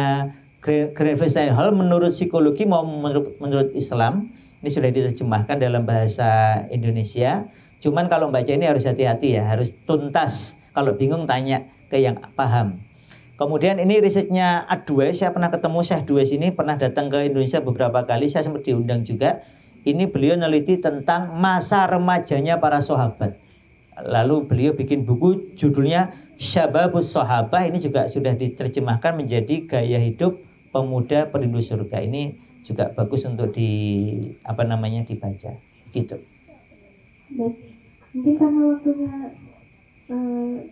Grenfell Hall menurut psikologi maupun menurut Islam. Ini sudah diterjemahkan dalam bahasa Indonesia. Cuman kalau baca ini harus hati-hati ya, harus tuntas. Kalau bingung tanya ke yang paham. Kemudian ini risetnya Adwais, saya pernah ketemu Syekh Adwais ini, pernah datang ke Indonesia beberapa kali, saya sempat diundang juga. Ini beliau neliti tentang masa remajanya para sahabat. Lalu beliau bikin buku judulnya Syababus Sahabah, ini juga sudah diterjemahkan menjadi gaya hidup pemuda perindu surga. Ini juga bagus untuk dibaca. Gitu. Baik. Mungkin karena waktunya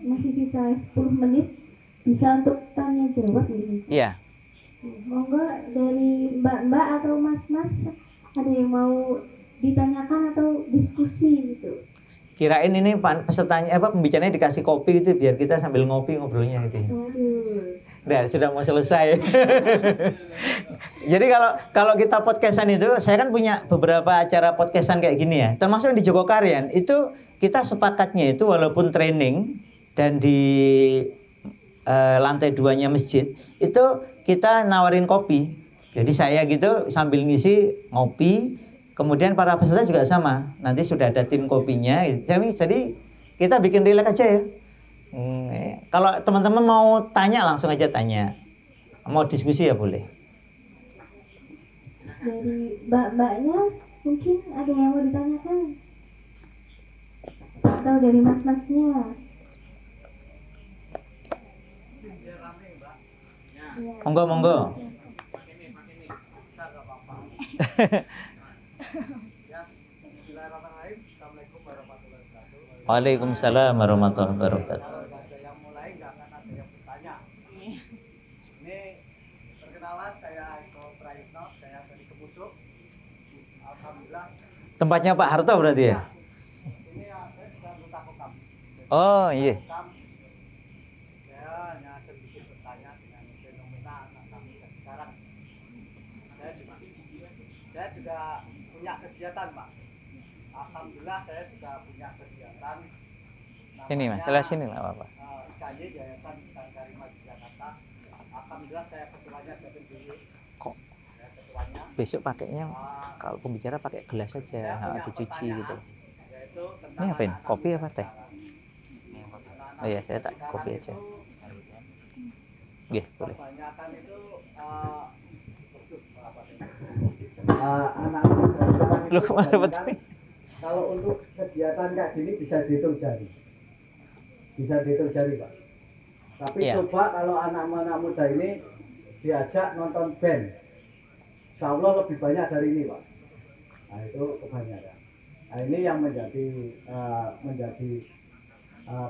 masih bisa 10 menit, bisa untuk tanya jawab ini. Iya. Monggo dari mbak-mbak atau mas-mas ada yang mau ditanyakan atau diskusi gitu. Kirain ini pesertanya pembicaranya dikasih kopi itu biar kita sambil ngopi ngobrolnya gitu. Nah, sudah mau selesai. Jadi kalau kita podcastan itu, saya kan punya beberapa acara podcastan kayak gini ya. Termasuk di Jogokarian itu kita sepakatnya itu walaupun training dan di lantai 2-nya masjid itu kita nawarin kopi. Jadi saya gitu sambil ngisi ngopi, kemudian para peserta juga sama. Nanti sudah ada tim kopinya. Jadi kita bikin relax aja ya. Kalau teman-teman mau tanya langsung aja tanya. Mau diskusi ya boleh. Dari mbak-mbaknya mungkin ada yang mau ditanyakan? Atau dari mas-masnya? Monggo. Waalaikumsalam warahmatullahi wabarakatuh. Yang mulai nggak akan ada yang bertanya. Ini perkenalan, saya Eko Prayitno, saya dari Kebusuk. Alhamdulillah. Tempatnya Pak Harto berarti ya? Ini saya sudah duta Kokam. Oh iya. Saya hanya sedikit bertanya dengan fenomena anak kami sekarang. Saya juga punya kegiatan Pak. Alhamdulillah saya juga punya kegiatan. Sini Mas, salah sini lah Bapak. IKY Yayasan Insan Karimah di Jakarta. Alhamdulillah saya ketuanya Jatim dulu. Kok Saya ketuanya. besok pakainya kalau pembicara pakai gelas Saya saja, punya dicuci pertanyaan, gitu. yaitu tentang Ini apain? anak-anak Kopi muda apa teh? sekarang. Oh iya, saya tak Sekarang kopi itu, aja. Nggih, boleh. kebanyakan itu anak muda sekarang itu Lu kemana kebanyakan betul? kalau untuk kegiatan kayak gini bisa dihitung jari. Bisa dihitung jari Pak. Tapi Iya. coba kalau anak-anak muda ini diajak nonton band, insya Allah lebih banyak dari ini Pak. Nah itu kebanyakan. Nah ini yang menjadi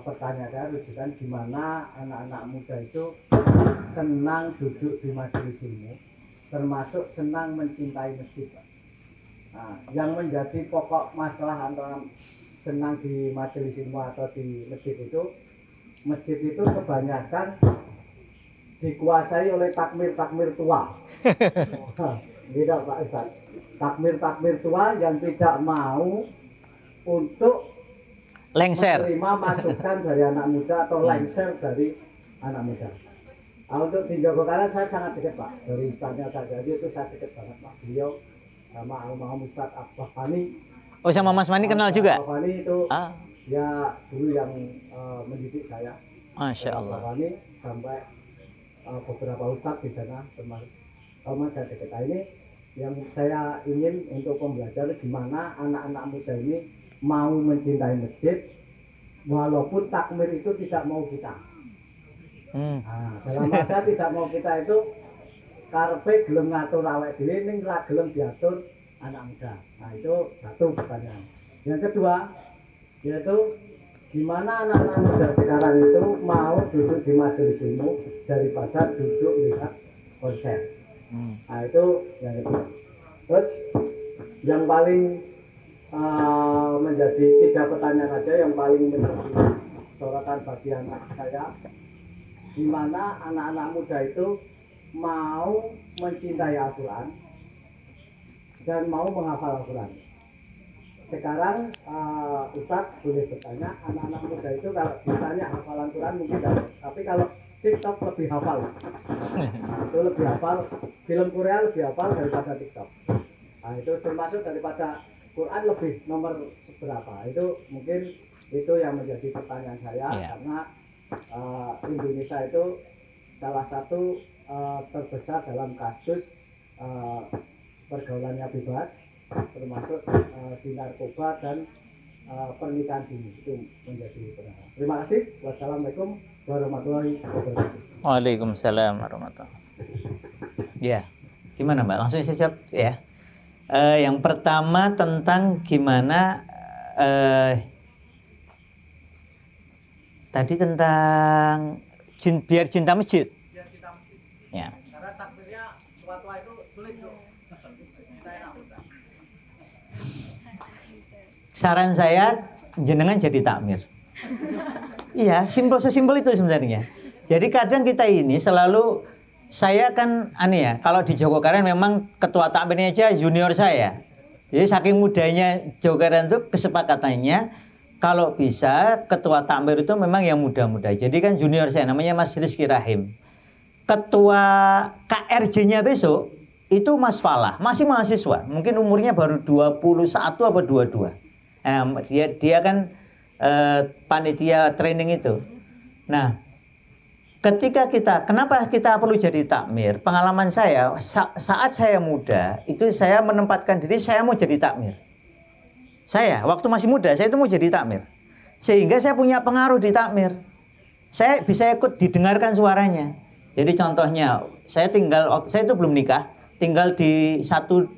pertanyaan saya, rujukan gimana anak-anak muda itu senang duduk di majelis ilmu, termasuk senang mencintai masjid Pak. Nah, yang menjadi pokok masalah antara senang di majelis ilmu atau di masjid itu kebanyakan dikuasai oleh takmir tua. Tidak Pak Ustaz. Takmir tua yang tidak mau untuk Lengser. menerima masukan dari anak muda atau lengser dari anak muda. Nah, untuk di Jogokaryan saya sangat dekat Pak. Dari Ustaznya saja itu saya dekat banget Pak. Beliau sama almarhum Ustaz Abbas Fani. Oh sama Mas Mani kenal juga? Abbas Fani itu ya dulu yang mendidik saya. Masya Allah. Abbas Fani sampai beberapa ustaz di sana termasuk saya dekat. Nah, ini yang saya ingin untuk pembelajaran gimana anak-anak muda ini mau mencintai masjid walaupun takmir itu tidak mau kita. Nah, dalam arti tidak mau kita itu karpe gelem ngatur awake dhewe ning ra gelem diatur anak muda. Nah, itu satu pertanyaan. Yang kedua yaitu gimana anak-anak muda sekarang itu mau duduk di majelis ilmu daripada duduk lihat konser. Nah, itu yang kedua. Terus yang paling menjadi 3 pertanyaan aja yang paling menjadi sorotan bagi anak saya, gimana anak-anak muda itu mau mencintai Al-Quran dan mau menghafal Al-Quran. Sekarang Ustadz boleh bertanya, anak-anak muda itu kalau ditanya hafalan Quran mungkin tidak, tapi kalau TikTok lebih hafal. Itu lebih hafal, film Korea lebih hafal daripada TikTok. Nah, itu termasuk daripada Quran lebih nomor seberapa. Itu mungkin itu yang menjadi pertanyaan saya, karena Indonesia itu salah satu terbesar dalam kasus pergaulannya bebas, termasuk di narkoba dan pernikahan dini. Itu menjadi pertanyaan. Terima kasih. Wassalamualaikum warahmatullahi wabarakatuh. Waalaikumsalam warahmatullahi wabarakatuh. Ya, gimana Mbak? Langsung saya jawab ya. Yang pertama tentang gimana tadi tentang biar cinta masjid. Biar cinta masjid. Ya. Karena takmirnya tua-tua itu sulit tuh. Saran saya jenengan jadi takmir. Iya, sesimpel itu sebenarnya. Jadi kadang kita ini selalu, saya kan kalau di Jogokaryan memang ketua takmirnya aja junior saya. Jadi saking mudanya Jogokaryan itu kesepakatannya kalau bisa ketua takmir itu memang yang muda-muda. Jadi kan junior saya namanya Mas Rizky Rahim. Ketua KRJ-nya besok itu Mas Falah, masih mahasiswa. Mungkin umurnya baru 21 atau 22. Dia kan panitia training itu. Nah, ketika kenapa kita perlu jadi takmir? Pengalaman saya saat saya muda itu saya menempatkan diri saya mau jadi takmir. Saya waktu masih muda saya itu mau jadi takmir, sehingga saya punya pengaruh di takmir. Saya bisa ikut didengarkan suaranya. Jadi contohnya saya itu belum nikah, tinggal di satu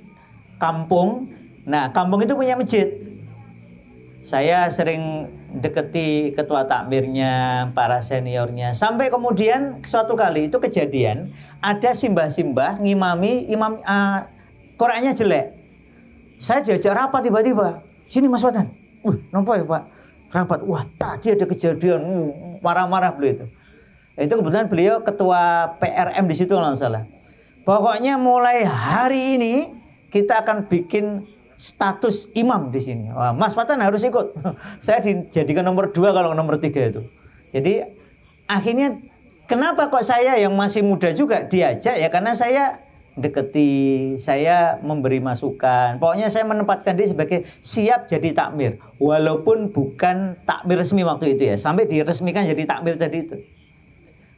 kampung. Nah, kampung itu punya masjid. Saya sering deketi ketua takmirnya, para seniornya. Sampai kemudian suatu kali itu kejadian, ada simbah-simbah ngimami, Qurannya jelek. Saya diajak rapat tiba-tiba. Sini Mas Watan. Nampak ya Pak? Rapat. Wah, tadi ada kejadian. Marah-marah beliau itu. Itu kebetulan beliau ketua PRM di situ kalau nggak salah. Pokoknya mulai hari ini kita akan bikin status imam di sini. Wah, Mas Fatan harus ikut. Saya dijadikan nomor 2 kalau nomor 3 itu. Jadi akhirnya kenapa kok saya yang masih muda juga diajak ya, karena saya deketi, saya memberi masukan. Pokoknya saya menempatkan diri sebagai siap jadi takmir. Walaupun bukan takmir resmi waktu itu ya, sampai diresmikan jadi takmir tadi itu.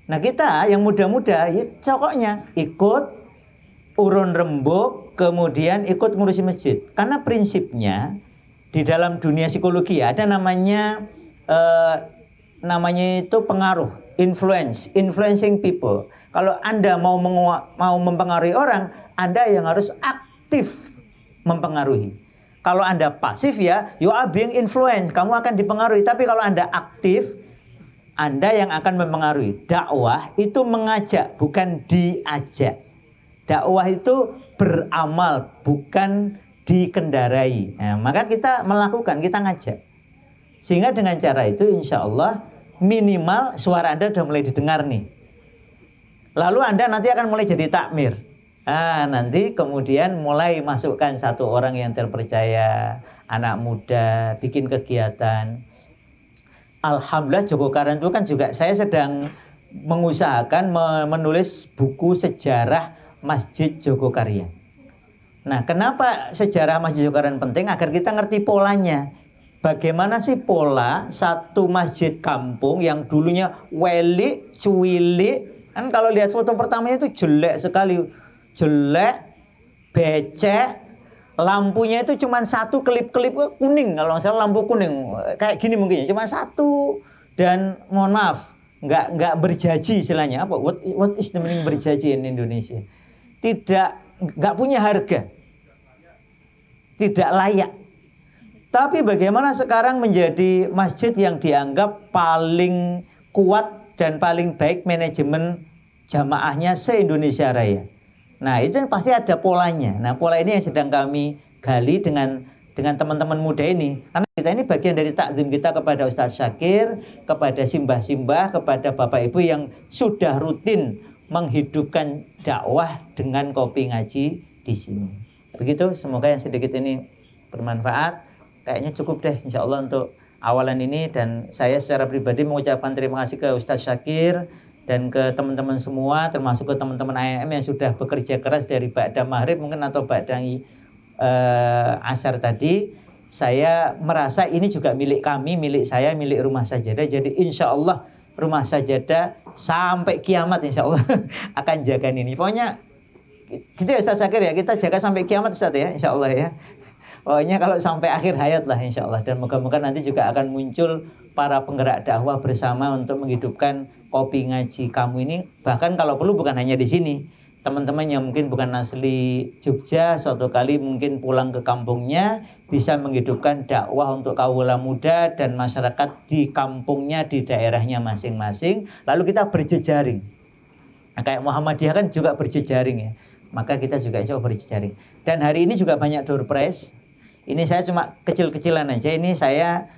Nah kita yang muda-muda ya pokoknya ikut urun rembuk, kemudian ikut ngurusi masjid. Karena prinsipnya di dalam dunia psikologi ada namanya itu pengaruh, influencing people. Kalau Anda mau mempengaruhi orang, Anda yang harus aktif mempengaruhi. Kalau Anda pasif ya, you are being influenced, kamu akan dipengaruhi. Tapi kalau Anda aktif, Anda yang akan mempengaruhi. Dakwah itu mengajak, bukan diajak. Dakwah itu beramal, bukan dikendarai. Nah, maka kita melakukan, kita ngajak. Sehingga dengan cara itu insya Allah minimal suara Anda sudah mulai didengar nih. Lalu Anda nanti akan mulai jadi takmir. Nah, nanti kemudian mulai masukkan 1 orang yang terpercaya, anak muda, bikin kegiatan. Alhamdulillah Joko Karyan itu kan juga saya sedang mengusahakan menulis buku sejarah Masjid Joko Karyan. Nah, kenapa sejarah Masjid Joko Karyan penting? Agar kita ngerti polanya. Bagaimana sih pola satu masjid kampung yang dulunya welik, cuwilik. Kan kalau lihat foto pertamanya itu jelek sekali. Jelek, becek, lampunya itu cuma 1 kelip-kelip kuning. Kalau nggak salah lampu kuning. Kayak gini mungkin, cuma 1. Dan mohon maaf, nggak berjaji istilahnya. Apa? What is the meaning berjaji in Indonesia? Nggak punya harga, tidak layak. Tapi bagaimana sekarang menjadi masjid yang dianggap paling kuat dan paling baik manajemen jamaahnya se-Indonesia Raya. Nah itu pasti ada polanya. Nah pola ini yang sedang kami gali dengan teman-teman muda ini. Karena kita ini bagian dari takdim kita kepada Ustadz Syakir, kepada simbah-simbah, kepada bapak ibu yang sudah rutin menghidupkan dakwah dengan kopi ngaji di sini. Begitu, semoga yang sedikit ini bermanfaat. Kayaknya cukup deh insya Allah untuk awalan ini. Dan saya secara pribadi mengucapkan terima kasih ke Ustadz Syakir dan ke teman-teman semua, termasuk ke teman-teman AMM yang sudah bekerja keras dari ba'da maghrib mungkin atau ba'da asar tadi. Saya merasa ini juga milik kami, milik saya, milik Rumah Sajadah. Jadi insya Allah Rumah Sajadah sampai kiamat insya Allah akan jaga ini. Pokoknya gitu ya Ustaz Syakir ya, kita jaga sampai kiamat Ustaz ya insya Allah ya. Pokoknya kalau sampai akhir hayat lah insya Allah. Dan moga-moga nanti juga akan muncul para penggerak dakwah bersama untuk menghidupkan kopi ngaji kamu ini. Bahkan kalau perlu bukan hanya di sini. Teman-teman yang mungkin bukan asli Jogja, suatu kali mungkin pulang ke kampungnya bisa menghidupkan dakwah untuk kaula muda dan masyarakat di kampungnya, di daerahnya masing-masing. Lalu kita berjejaring. Nah, kayak Muhammadiyah kan juga berjejaring ya. Maka kita juga coba berjejaring. Dan hari ini juga banyak door prize. Ini saya cuma kecil-kecilan aja. Ini saya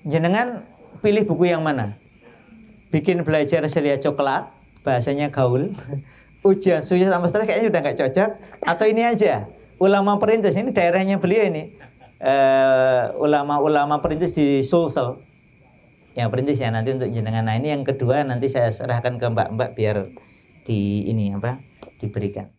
jenengan pilih buku yang mana? Bikin belajar Celia Coklat, bahasanya gaul. Ujian sujud sama stres kayaknya udah nggak cocok. Atau ini aja, ulama perintis, ini daerahnya beliau ini, ulama perintis di Sulsel, yang perintis ya nanti untuk jenengan. Nah ini yang kedua nanti saya serahkan ke mbak-mbak biar diberikan.